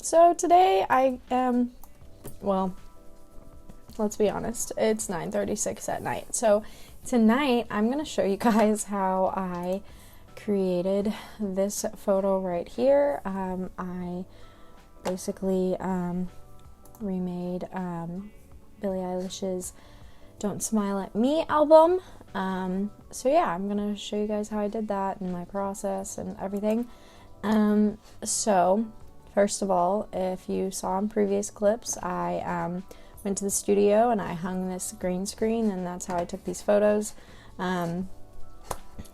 So today I am, well, let's be honest, it's 9:36 at night. So tonight I'm going to show you guys how I created this photo right here. I basically remade Billie Eilish's Don't Smile at Me album. So yeah, I'm going to show you guys how I did that and my process and everything. So first of all, if you saw in previous clips, I went to the studio and I hung this green screen, and that's how I took these photos.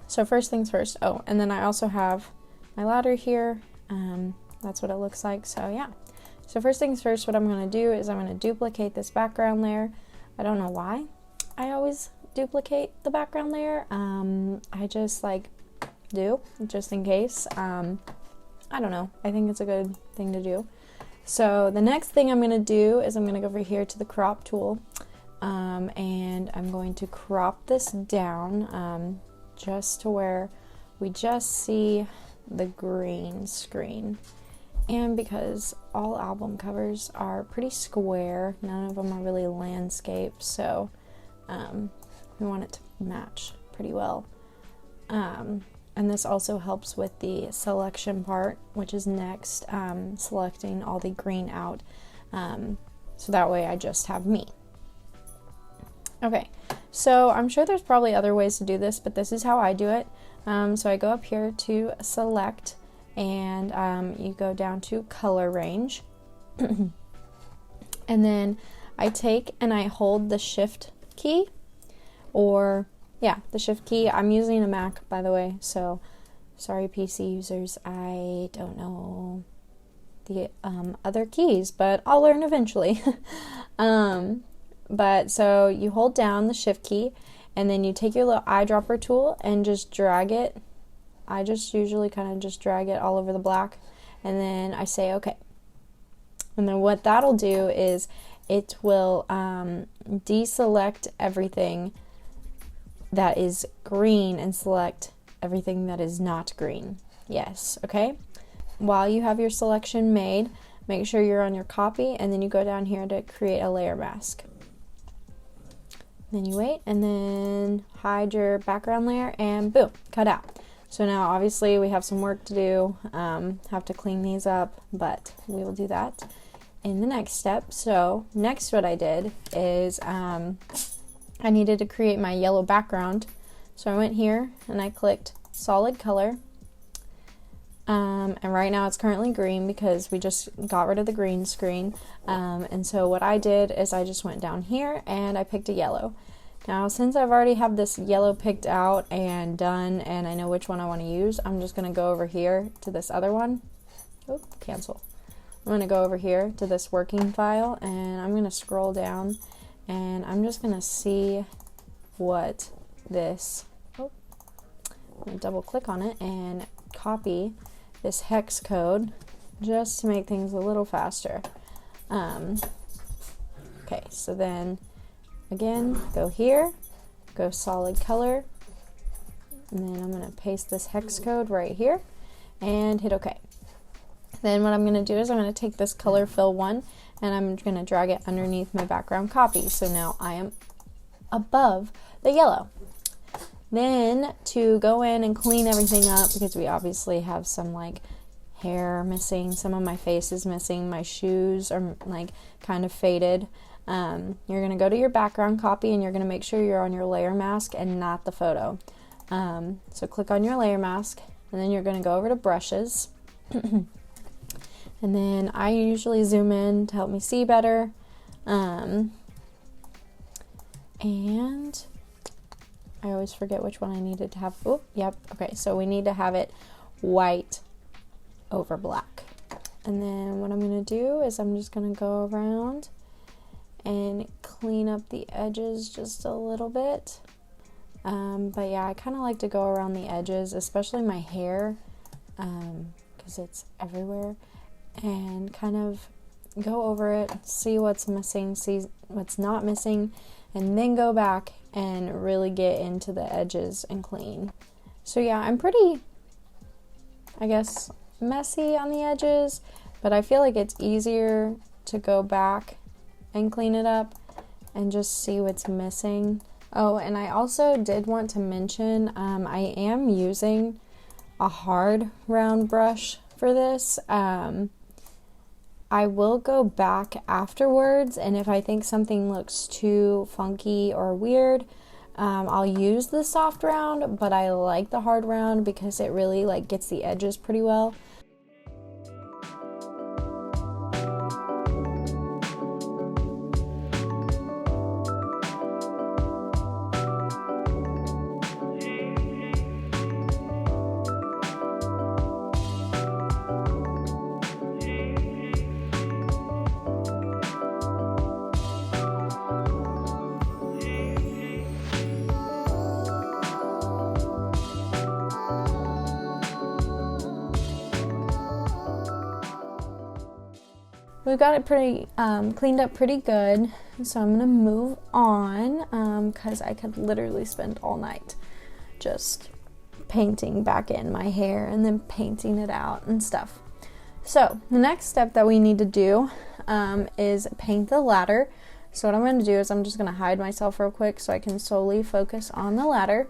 So first things first. Oh, and then I also have my ladder here. That's what it looks like. So yeah. So first things first, what I'm going to do is I'm going to duplicate this background layer. I don't know why I always duplicate the background layer. I just do, just in case. I don't know. I think it's a good thing to do. So the next thing I'm going to do is I'm going to go over here to the crop tool, and I'm going to crop this down just to where we just see the green screen. And because all album covers are pretty square, none of them are really landscapes, so we want it to match pretty well. And this also helps with the selection part, which is next, selecting all the green out, so that way I just have me. Okay, so I'm sure there's probably other ways to do this, but this is how I do it. So I go up here to select, and you go down to color range, and then I take and I hold the shift key, or yeah, the shift key. I'm using a Mac, by the way, so sorry PC users, I don't know the other keys, but I'll learn eventually. But so you hold down the shift key, and then you take your little eyedropper tool and just drag it. I just usually kind of just drag it all over the black, and then I say okay. And then what that'll do is it will deselect everything that is green and select everything that is not green. Yes, okay? While you have your selection made, make sure you're on your copy, and then you go down here to create a layer mask. Then you wait, and then hide your background layer, and boom, cut out. So now obviously we have some work to do, have to clean these up, but we will do that in the next step. So next what I did is I needed to create my yellow background. So I went here and I clicked solid color. And right now it's currently green because we just got rid of the green screen. And so what I did is I just went down here and I picked a yellow. Now since I've already have this yellow picked out and done, and I know which one I want to use, I'm just going to go over here to this other one. Oop, cancel. I'm going to go over here to this working file, and I'm going to scroll down, and I'm just going to see what this, I'm going to double click on it and copy this hex code just to make things a little faster. Okay, so then again, go here, go solid color, and then I'm going to paste this hex code right here and hit OK. Then what I'm going to do is I'm going to take this color fill one, and I'm going to drag it underneath my background copy. So now I am above the yellow. Then to go in and clean everything up, because we obviously have some hair missing, some of my face is missing, my shoes are kind of faded. You're going to go to your background copy, and you're going to make sure you're on your layer mask and not the photo. So click on your layer mask, and then you're going to go over to brushes. And then I usually zoom in to help me see better. And I always forget which one I needed to have. Oh, yep. Okay, so we need to have it white over black. And then what I'm going to do is I'm just going to go around and clean up the edges just a little bit. But yeah, I kind of like to go around the edges, especially my hair, because it's everywhere, and kind of go over it, see what's missing, see what's not missing, and then go back and really get into the edges and clean. So yeah, I'm pretty, I guess, messy on the edges, but I feel like it's easier to go back and clean it up and just see what's missing. Oh, and I also did want to mention, I am using a hard round brush for this. I will go back afterwards, and if I think something looks too funky or weird, I'll use the soft round, but I like the hard round because it really like gets the edges pretty well. We've got it pretty cleaned up pretty good, so I'm gonna move on because I could literally spend all night just painting back in my hair and then painting it out and stuff. So the next step that we need to do is paint the ladder. So what I'm going to do is I'm just going to hide myself real quick so I can solely focus on the ladder.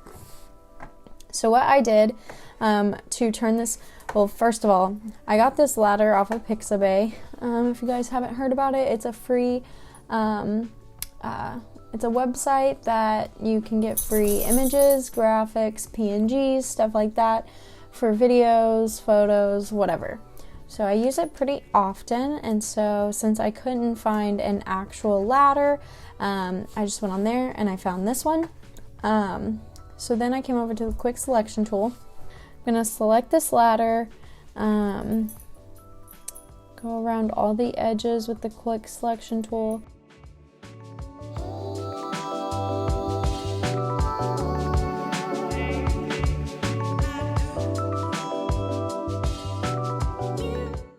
So what I did to turn this, well, first of all, I got this ladder off of Pixabay. If you guys haven't heard about it, it's a free, it's a website that you can get free images, graphics, PNGs, stuff like that for videos, photos, whatever. So I use it pretty often, and so since I couldn't find an actual ladder, I just went on there and I found this one. So then I came over to the quick selection tool. I'm going to select this ladder, go around all the edges with the quick selection tool.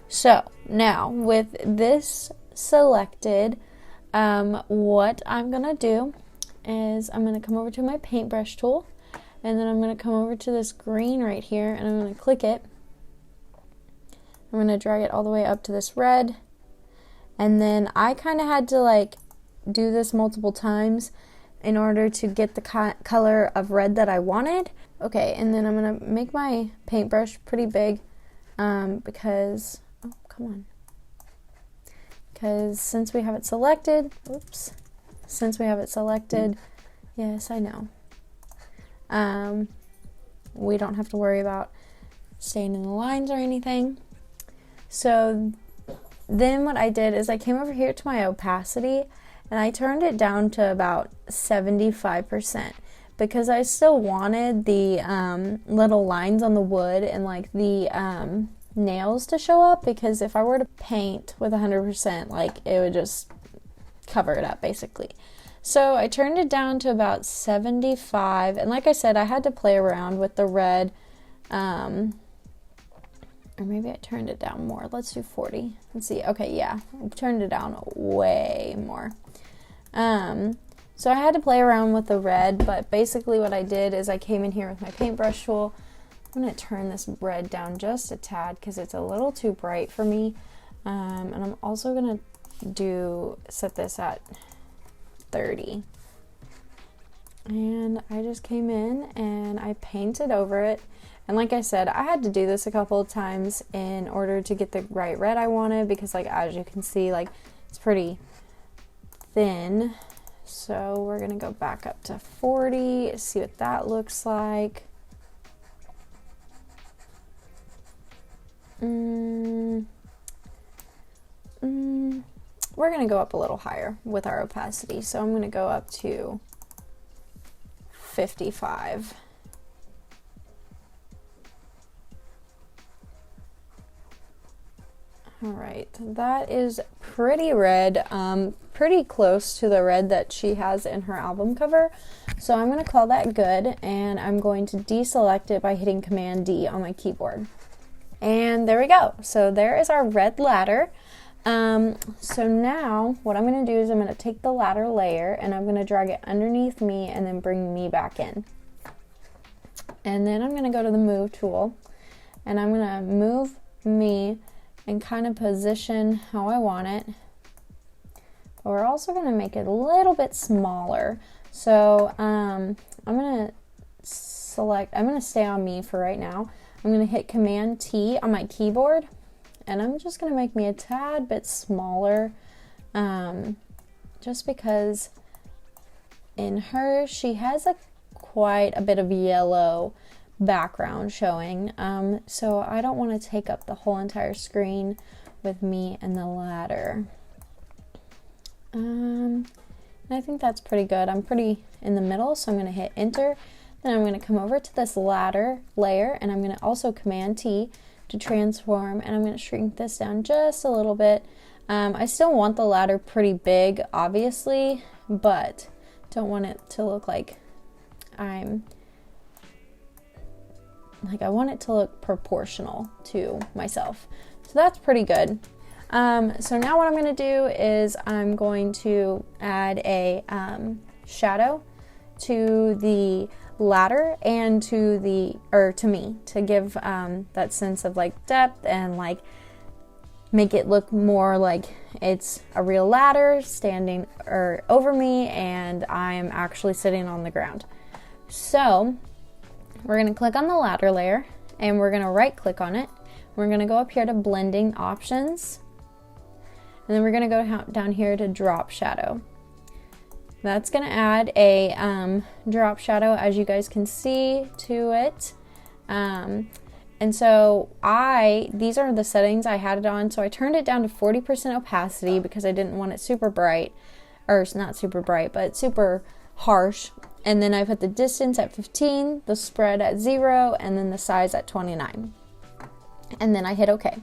So now with this selected, what I'm going to do is I'm going to come over to my paintbrush tool, and then I'm going to come over to this green right here, and I'm going to click it. I'm going to drag it all the way up to this red, and then I kind of had to like do this multiple times in order to get the color of red that I wanted. Okay, and then I'm going to make my paintbrush pretty big because, oh, come on. Because since we have it selected, yes, I know. We don't have to worry about staying in the lines or anything. So then what I did is I came over here to my opacity and I turned it down to about 75% because I still wanted the little lines on the wood and like the nails to show up, because if I were to paint with 100%, like it would just cover it up basically. So I turned it down to about 75, and like I said, I had to play around with the red, or maybe I turned it down more. Let's do 40. Let's see. Okay, yeah, I turned it down way more. So I had to play around with the red, but basically what I did is I came in here with my paintbrush tool. I'm going to turn this red down just a tad because it's a little too bright for me. And I'm also going to set this at 30. And I just came in and I painted over it. And like I said, I had to do this a couple of times in order to get the right red I wanted, because like as you can see, like it's pretty thin. So we're going to go back up to 40, see what that looks like. We're going to go up a little higher with our opacity, so I'm going to go up to 55. Alright, that is pretty red, pretty close to the red that she has in her album cover. So I'm going to call that good, and I'm going to deselect it by hitting Command D on my keyboard. And there we go. So there is our red ladder. So now what I'm going to do is I'm going to take the ladder layer and I'm going to drag it underneath me and then bring me back in. And then I'm going to go to the move tool and I'm going to move me and kind of position how I want it. But we're also going to make it a little bit smaller. So I'm going to stay on me for right now. I'm going to hit Command T on my keyboard, and I'm just going to make me a tad bit smaller, just because in her, she has quite a bit of yellow background showing, so I don't want to take up the whole entire screen with me and the ladder. And I think that's pretty good. I'm pretty in the middle, so I'm going to hit Enter. Then I'm going to come over to this ladder layer, and I'm going to also Command T to transform, and I'm going to shrink this down just a little bit. I still want the ladder pretty big, obviously, but don't want it to look like I want it to look proportional to myself. So that's pretty good. So now what I'm going to do is I'm going to add a shadow to the ladder and to me to give that sense of like depth and like make it look more like it's a real ladder standing over me and I'm actually sitting on the ground. So we're going to click on the ladder layer and we're going to right click on it. We're going to go up here to blending options, and then we're going to go down here to drop shadow. That's going to add a drop shadow, as you guys can see, to it. And so these are the settings I had it on. So I turned it down to 40% opacity because I didn't want it super bright, or not super bright, but super harsh. And then I put the distance at 15, the spread at 0, and then the size at 29. And then I hit OK.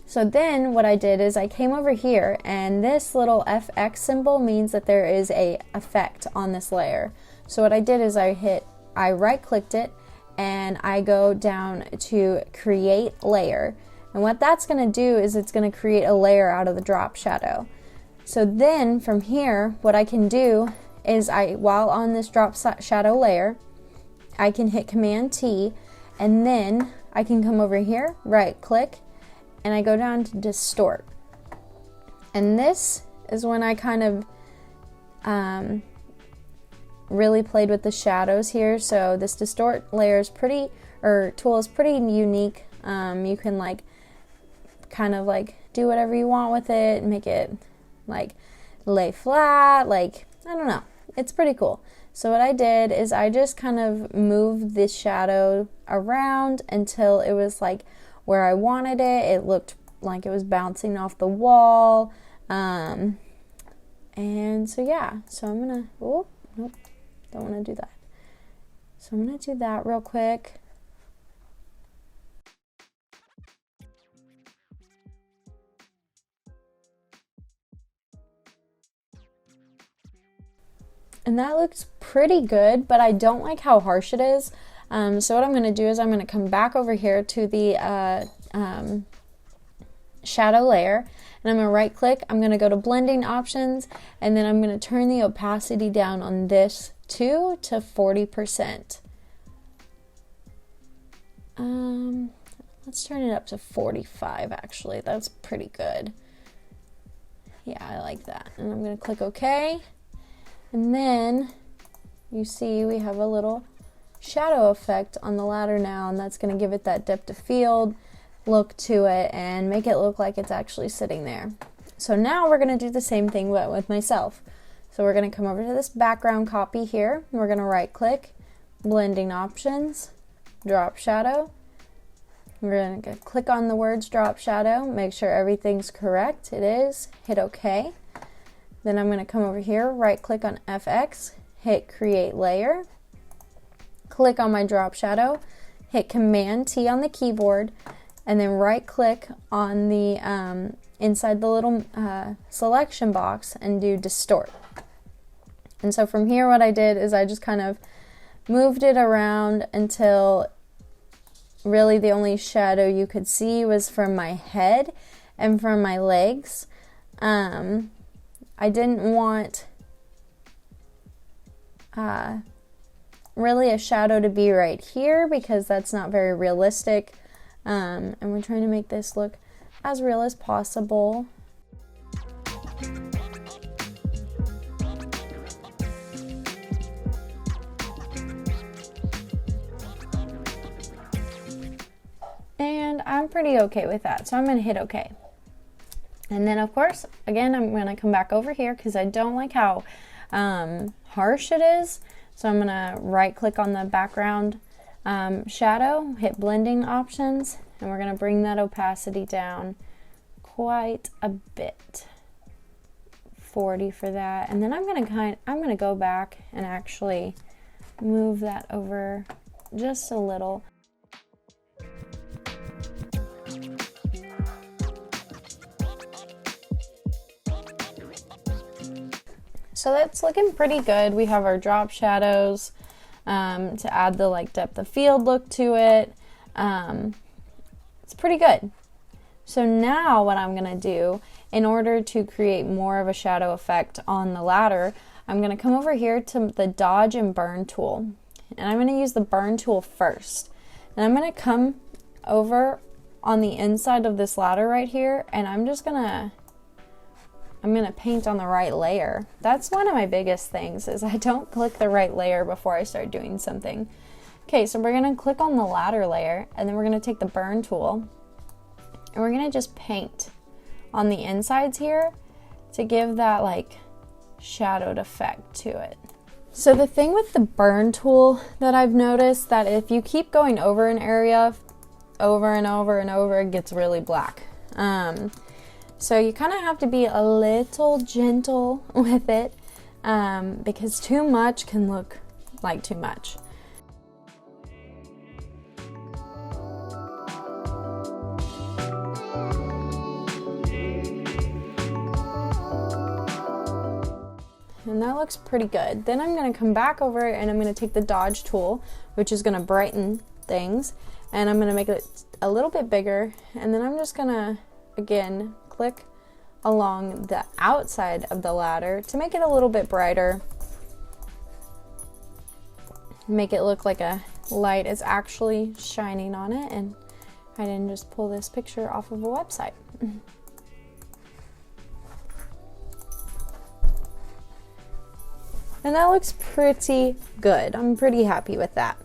So then what I did is I came over here, and this little FX symbol means that there is a effect on this layer. So what I did is I right clicked it, and I go down to create layer. And what that's going to do is it's going to create a layer out of the drop shadow. So then from here, what I can do is while on this drop shadow layer, I can hit Command T, and then I can come over here, right click, and I go down to distort. And this is when I kind of really played with the shadows here. So this distort layer is tool is pretty unique. You can like kind of like do whatever you want with it, make it like lay flat, like I don't know. It's pretty cool. So what I did is I just kind of moved this shadow around until it was like where I wanted it. It looked like it was bouncing off the wall. And so yeah, so I'm gonna, oh, nope, don't want to do that. So I'm gonna do that real quick. And that looks pretty good, but I don't like how harsh it is. So what I'm going to do is I'm going to come back over here to the shadow layer, and I'm going to right click. I'm going to go to blending options, and then I'm going to turn the opacity down on this too to 40%. Let's turn it up to 45 actually. That's pretty good. Yeah, I like that. And I'm going to click OK. And then you see we have a little shadow effect on the ladder now, and that's going to give it that depth of field look to it and make it look like it's actually sitting there. So now we're going to do the same thing but with myself. So we're going to come over to this background copy here. We're going to right click, blending options, drop shadow. We're going to click on the words drop shadow, make sure everything's correct. It is. Hit OK. Then I'm going to come over here, right click on FX, hit create layer, click on my drop shadow, hit Command T on the keyboard, and then right click on the inside the little selection box and do distort. And so from here what I did is I just kind of moved it around until really the only shadow you could see was from my head and from my legs. I didn't want really a shadow to be right here because that's not very realistic. And we're trying to make this look as real as possible. And I'm pretty okay with that, so I'm going to hit OK. And then, of course, again, I'm going to come back over here because I don't like how harsh it is. So I'm going to right-click on the background shadow, hit blending options, and we're going to bring that opacity down quite a bit. 40 for that. And then I'm going to go back and actually move that over just a little. So that's looking pretty good. We have our drop shadows to add the like depth of field look to it. It's pretty good. So now what I'm going to do, in order to create more of a shadow effect on the ladder, I'm going to come over here to the dodge and burn tool. And I'm going to use the burn tool first. And I'm going to come over on the inside of this ladder right here, and I'm going to paint on the right layer. That's one of my biggest things, is I don't click the right layer before I start doing something. Okay, so we're going to click on the ladder layer, and then we're going to take the burn tool, and we're going to just paint on the insides here to give that like shadowed effect to it. So the thing with the burn tool that I've noticed, that if you keep going over an area over and over and over, it gets really black. So you kind of have to be a little gentle with it, because too much can look like too much. And that looks pretty good. Then I'm going to come back over and I'm going to take the dodge tool, which is going to brighten things, and I'm going to make it a little bit bigger, and then I'm just going to, again, click along the outside of the ladder to make it a little bit brighter. Make it look like a light is actually shining on it, and I didn't just pull this picture off of a website. And that looks pretty good. I'm pretty happy with that.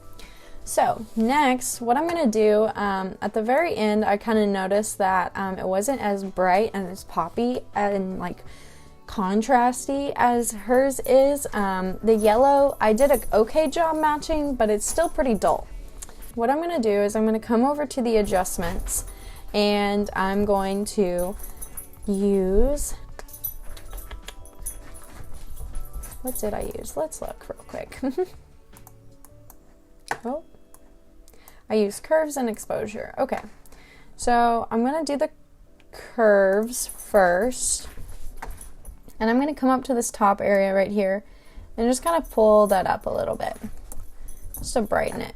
So next, what I'm going to do, at the very end, I kind of noticed that it wasn't as bright and as poppy and like contrasty as hers is. The yellow, I did an okay job matching, but it's still pretty dull. What I'm going to do is I'm going to come over to the adjustments, and I'm going to use, what did I use? Let's look real quick. Oh, I use curves and exposure. Okay, so I'm going to do the curves first, and I'm going to come up to this top area right here and just kind of pull that up a little bit just to brighten it.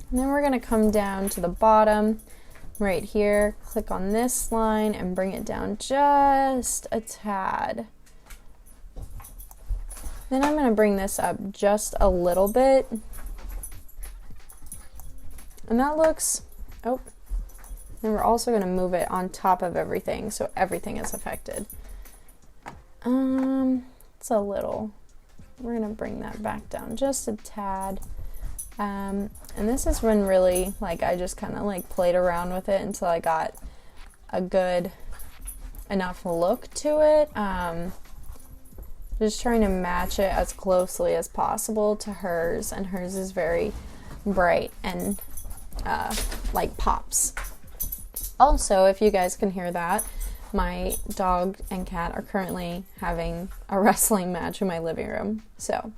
And then we're going to come down to the bottom right here, click on this line and bring it down just a tad. Then I'm going to bring this up just a little bit. And that looks, oh, and we're also going to move it on top of everything so everything is affected. It's a little, we're going to bring that back down just a tad. And this is when really, like, I just kind of like played around with it until I got a good enough look to it. Just trying to match it as closely as possible to hers, and hers is very bright and like pops. Also, if you guys can hear that, my dog and cat are currently having a wrestling match in my living room. So,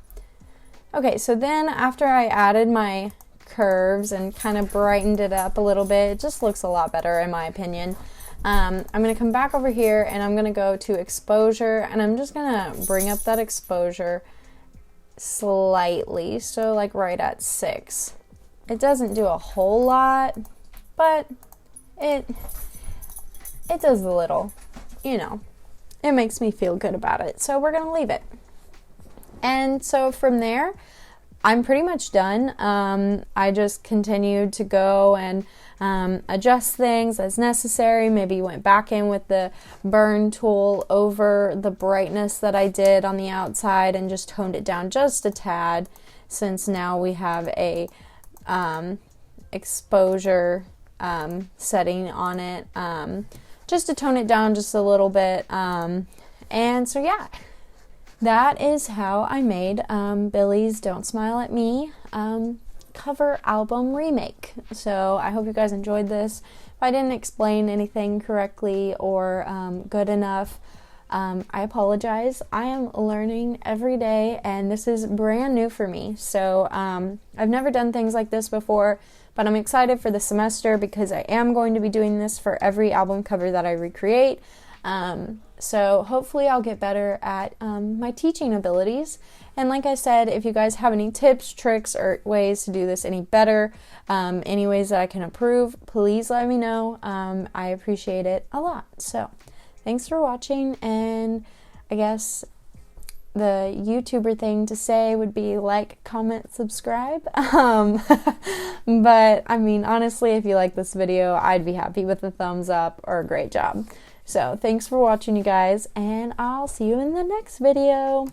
okay, so then after I added my curves and kind of brightened it up a little bit, it just looks a lot better in my opinion. I'm going to come back over here and I'm going to go to exposure, and I'm just going to bring up that exposure slightly, so like right at 6. It doesn't do a whole lot, but it does a little, you know, it makes me feel good about it. So we're going to leave it. And so from there, I'm pretty much done. I just continued to go and adjust things as necessary. Maybe went back in with the burn tool over the brightness that I did on the outside and just toned it down just a tad, since now we have a exposure setting on it, just to tone it down just a little bit. And so yeah, that is how I made Billie's Don't Smile at Me cover album remake. So I hope you guys enjoyed this. If I didn't explain anything correctly or good enough, I apologize. I am learning every day, and this is brand new for me. So I've never done things like this before, but I'm excited for the semester because I am going to be doing this for every album cover that I recreate. So hopefully I'll get better at my teaching abilities. And like I said, if you guys have any tips, tricks, or ways to do this any better, any ways that I can improve, please let me know. I appreciate it a lot. So thanks for watching, and I guess the YouTuber thing to say would be like, comment, subscribe. But I mean, honestly, if you like this video, I'd be happy with a thumbs up or a great job. So thanks for watching, you guys, and I'll see you in the next video.